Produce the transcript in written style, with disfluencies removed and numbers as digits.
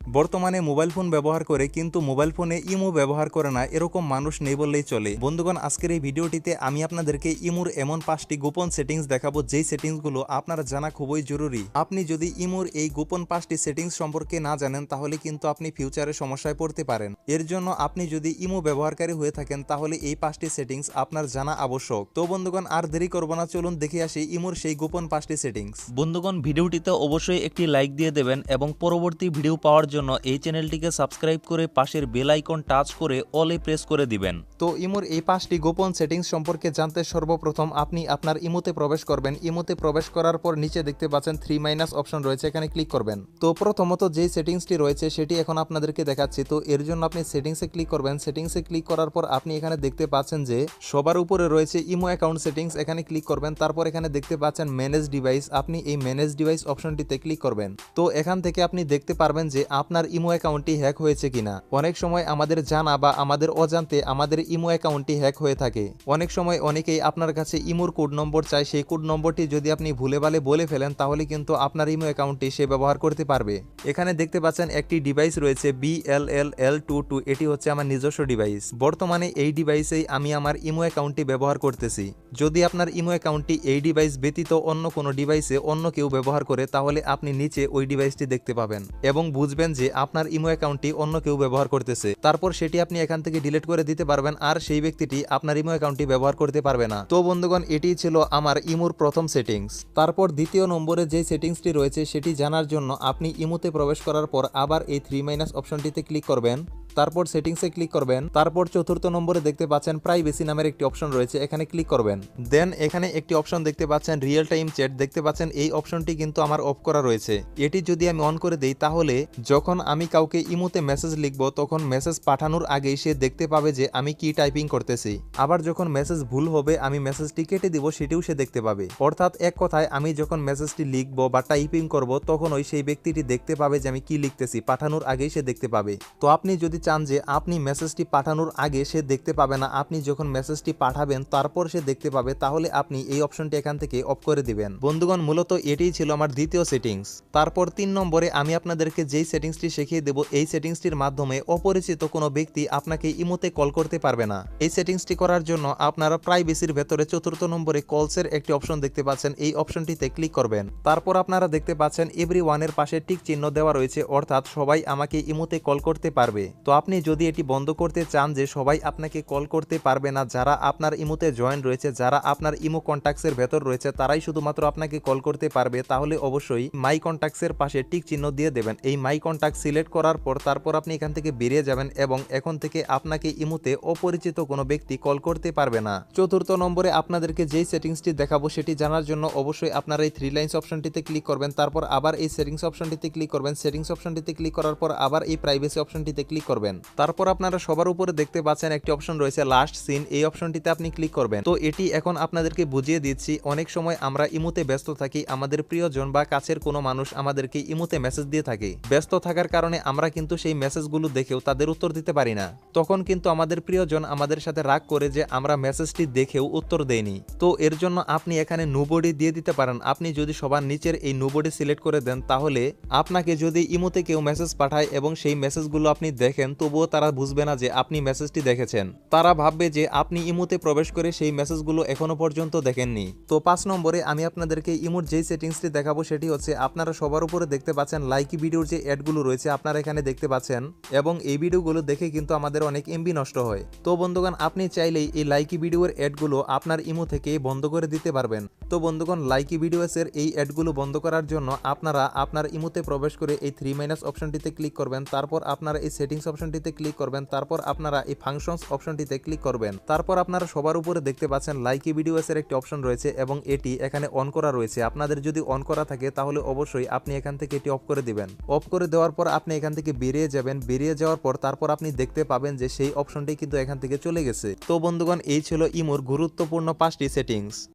বর্তমানে mobile phone ব্যবহার করে কিন্তু মোবাইল ফোনে ইমো ব্যবহার করে না এরকম মানুষ নেই বললেই চলে। বন্ধুগণ, আজকের এই ভিডিওটিতে আমি আপনাদেরকে ইমোর এমন 5টি গোপন সেটিংস দেখাবো যেই সেটিংসগুলো আপনারা জানা খুবই জরুরি। আপনি যদি ইমোর এই গোপন 5টি সেটিংস সম্পর্কে না জানেন তাহলে কিন্তু আপনি ফিউচারে সমস্যায় পড়তে পারেন। এর জন্য আপনি যদি ইমো ব্যবহারকারী হয়ে থাকেন তাহলে এই 5টি সেটিংস আপনার জানা আবশ্যক। তো বন্ধুগণ, আর দেরি করব না, চলুন দেখে আসি ইমোর সেই গোপন 5টি সেটিংস। বন্ধুগণ, ভিডিওটিতে অবশ্যই একটি লাইক দিয়ে দেবেন এবং পরবর্তী ভিডিও পাওয়ার জন্য এই চ্যানেলটিকে সাবস্ক্রাইব করে পাশের বেল আইকন টাচ করে অলে প্রেস করে দিবেন। তো ইমোর এই 5টি গোপন সেটিংস সম্পর্কে জানতে সর্বপ্রথম আপনি আপনার ইমোতে প্রবেশ করবেন। ইমোতে প্রবেশ করার পর নিচে দেখতে পাচ্ছেন 3- অপশন রয়েছে, এখানে ক্লিক করবেন। তো প্রথমত যে সেটিংসটি রয়েছে সেটি এখন আপনাদেরকে দেখাচ্ছি। তো এর জন্য আপনি সেটিংসে ক্লিক করবেন। সেটিংসে ক্লিক করার পর আপনি এখানে দেখতে পাচ্ছেন যে সবার উপরে রয়েছে ইমো অ্যাকাউন্ট সেটিংস, এখানে ক্লিক করবেন। তারপর এখানে দেখতে পাচ্ছেন ম্যানেজ ডিভাইস, আপনি এই ম্যানেজ ডিভাইস অপশনটিতে ক্লিক করবেন। তো এখান থেকে আপনি দেখতে পারবেন যে আপনার ইমো অ্যাকাউন্টটি হ্যাক হয়েছে কিনা। অনেক সময় আমাদের জানা বা আমাদের অজান্তে আমাদের ইমো অ্যাকাউন্টটি হ্যাক হয়ে থাকে। অনেক সময় অনেকেই আপনার কাছে ইমোর কোড নম্বর চায়, সেই কোড নম্বরটি যদি আপনি ভুলে ভালে বলে ফেলেন তাহলে কিন্তু আপনার ইমো অ্যাকাউন্টটি সে ব্যবহার করতে পারবে। এখানে দেখতে পাচ্ছেন একটি ডিভাইস রয়েছে BLLL22, এটি হচ্ছে আমার নিজস্ব ডিভাইস। বর্তমানে এই ডিভাইসেই আমি আমার ইমো অ্যাকাউন্টটি ব্যবহার করতেছি। যদি আপনার ইমো অ্যাকাউন্টটি এই ডিভাইস ব্যতীত অন্য কোনো ডিভাইসে অন্য কেউ ব্যবহার করে তাহলে আপনি নিচে ওই ডিভাইসটি দেখতে পাবেন এবং বুঝবেন যে আপনার ইমো অ্যাকাউন্টটি অন্য কেউ ব্যবহার করতেছে। তারপর সেটি আপনি এখান থেকে ডিলিট করে দিতে পারবেন আর সেই ব্যক্তিটি আপনার ইমো অ্যাকাউন্টটি ব্যবহার করতে পারবে না। তো বন্ধুগণ, এটি ছিল আমার ইমোর প্রথম সেটিংস। তারপর দ্বিতীয় নম্বরে যে সেটিংসটি রয়েছে সেটি জানার জন্য আপনি ইমোতে প্রবেশ করার পর আবার এই 3- অপশনটিতে ক্লিক করবেন। তারপর সেটিংসে ক্লিক করবেন। তারপর চতুর্থ নম্বরে দেখতে পাচ্ছেন প্রাইভেসি নামের একটি অপশন রয়েছে, এখানে ক্লিক করবেন। দেন এখানে একটি অপশন দেখতে পাচ্ছেন রিয়েল টাইম চ্যাট, দেখতে পাচ্ছেন এই অপশনটি কিন্তু আমার অফ করা রয়েছে। এটি যদি আমি অন করে দেই তাহলে যখন আমি কাউকে ইমোতে মেসেজ লিখবো তখন মেসেজ পাঠানোর আগেই সে দেখতে পাবে যে আমি কি টাইপিং করতেছি। আবার যখন মেসেজ ভুল হবে আমি মেসেজটি কেটে দিব সেটিও সে দেখতে পাবে। অর্থাৎ এক কথায় আমি যখন মেসেজটি লিখবো বা টাইপিং করব তখন ওই সেই ব্যক্তিটি দেখতে পাবে যে আমি কি লিখতেছি, পাঠানোর আগেই সে দেখতে পাবে। তো আপনি যদি চান যে আপনি মেসেজটি পাঠানোর আগে সে দেখতে পাবে না, আপনি যখন মেসেজটি পাঠাবেন তারপর সে দেখতে পাবে, তাহলে আপনি এই অপশনটি এখান থেকে অফ করে দিবেন। বন্ধুগণ, মূলত এটিই ছিল আমার দ্বিতীয় সেটিংস। তারপর 3 নম্বরে আমি আপনাদেরকে যেই সেটিংসটি শিখিয়ে দেব এই সেটিংসটির মাধ্যমে অপরিচিত কোনো ব্যক্তি আপনাকে ইমোতে কল করতে পারবে না। এই সেটিংসটি করার জন্য আপনারা প্রাইভেসির ভেতরে 4র্থ নম্বরে কলসের একটি অপশন দেখতে পাচ্ছেন, এই অপশনটিতে ক্লিক করবেন। তারপর আপনারা দেখতে পাচ্ছেন এভরিওয়ানের পাশে টিক চিহ্ন দেওয়া রয়েছে, অর্থাৎ সবাই আমাকে ইমোতে কল করতে পারবে। তো আপনি যদি এটি বন্ধ করতে চান যে সবাই আপনাকে কল করতে পারবে না, যারা আপনার ইমোতে জয়েন রয়েছে, যারা আপনার ইমো কন্ট্যাক্টসের ভেতর রয়েছে তারাই শুধুমাত্র আপনাকে কল করতে পারবে, তাহলে অবশ্যই মাই কন্ট্যাক্টসের পাশে টিক চিহ্ন দিয়ে দেবেন। এই মাই কন্ট্যাক্ট সিলেক্ট করার পর তারপর আপনি এখান থেকে বেরিয়ে যাবেন এবং এখন থেকে আপনাকে ইমোতে অপরিচিত কোনো ব্যক্তি কল করতে পারবে না। 4র্থ নম্বরে আপনাদেরকে যেই সেটিংসটি দেখাবো সেটি জানার জন্য অবশ্যই আপনারা এই 3 লাইন্স অপশনটিতে ক্লিক করবেন। তারপর আবার এই সেটিংস অপশনটিতে ক্লিক করবেন। সেটিংস অপশনটিতে ক্লিক করার পর আবার এই প্রাইভেসি অপশনটিতে ক্লিক করবেন। তারপর আপনারা সবার উপরে দেখতে পাচ্ছেন একটি অপশন রয়েছে লাস্ট সিন, এই অপশনটিতে আপনি ক্লিক করবেন। তো এটি এখন আপনাদেরকে বুঝিয়ে দিচ্ছি। অনেক সময় আমরা ইমোতে ব্যস্ত থাকি, আমাদের প্রিয়জন বা কাছের কোনো মানুষ আমাদেরকে ইমোতে মেসেজ দিয়ে থাকে। ব্যস্ত থাকার কারণে আমরা কিন্তু সেই মেসেজগুলো দেখেও তাদের উত্তর দিতে পারি না। তখন কিন্তু আমাদের প্রিয়জন আমাদের সাথে রাগ করে যে আমরা মেসেজটি দেখেও উত্তর দেইনি। তো এর জন্য আপনি এখানে নোবডি দিয়ে দিতে পারেন। আপনি যদি সবার নিচের এই নোবডি সিলেক্ট করে দেন তাহলে আপনাকে যদি ইমোতে কেউ মেসেজ পাঠায় এবং সেই মেসেজগুলো আপনি দেখেন তবুও তারা বুঝবে না যে আপনি মেসেজটি দেখেছেন। তারা ভাববে যে আপনি ইমোতে প্রবেশ করে সেই মেসেজগুলো এখনো পর্যন্ত দেখেননি। তো 5 নম্বরে আমি আপনাদেরকে ইমোর যেই সেটিংসটি দেখাবো সেটি হচ্ছে আপনারা সবার উপরে দেখতে পাচ্ছেন লাইকি ভিডিওর যে অ্যাডগুলো রয়েছে আপনারা এখানে দেখতে পাচ্ছেন এবং এই ভিডিওগুলো দেখে কিন্তু আমাদের অনেক এমবি নষ্ট হয়। তো বন্ধুগণ, আপনি চাইলেই এই লাইকি ভিডিওর অ্যাডগুলো আপনার ইমো থেকে বন্ধ করে দিতে পারবেন। তো বন্ধুগণ, লাইকি ভিডিওসের এই অ্যাডগুলো বন্ধ করার জন্য আপনারা আপনার ইমোতে প্রবেশ করে এই 3- অপশনটিতে ক্লিক করবেন। তারপর আপনারা এই সেটিংস অপশনটিতে ক্লিক করবেন। তারপর আপনারা এই ফাংশনস অপশনটিতে ক্লিক করবেন। তারপর আপনারা সবার উপরে দেখতে পাচ্ছেন লাইকি ভিডিওস এর একটি অপশন রয়েছে এবং এটি এখানে অন করা রয়েছে। আপনাদের যদি অন করা থাকে তাহলে অবশ্যই আপনি এখান থেকে এটি অফ করে দিবেন। অফ করে দেওয়ার পর আপনি এখান থেকে বেরিয়ে যাবেন। বেরিয়ে যাওয়ার পর তারপর আপনি দেখতে পাবেন যে সেই অপশনটি কিন্তু এখান থেকে চলে গেছে। তো বন্ধুগণ, এই ছিল ইমোর গুরুত্বপূর্ণ 5টি সেটিংস।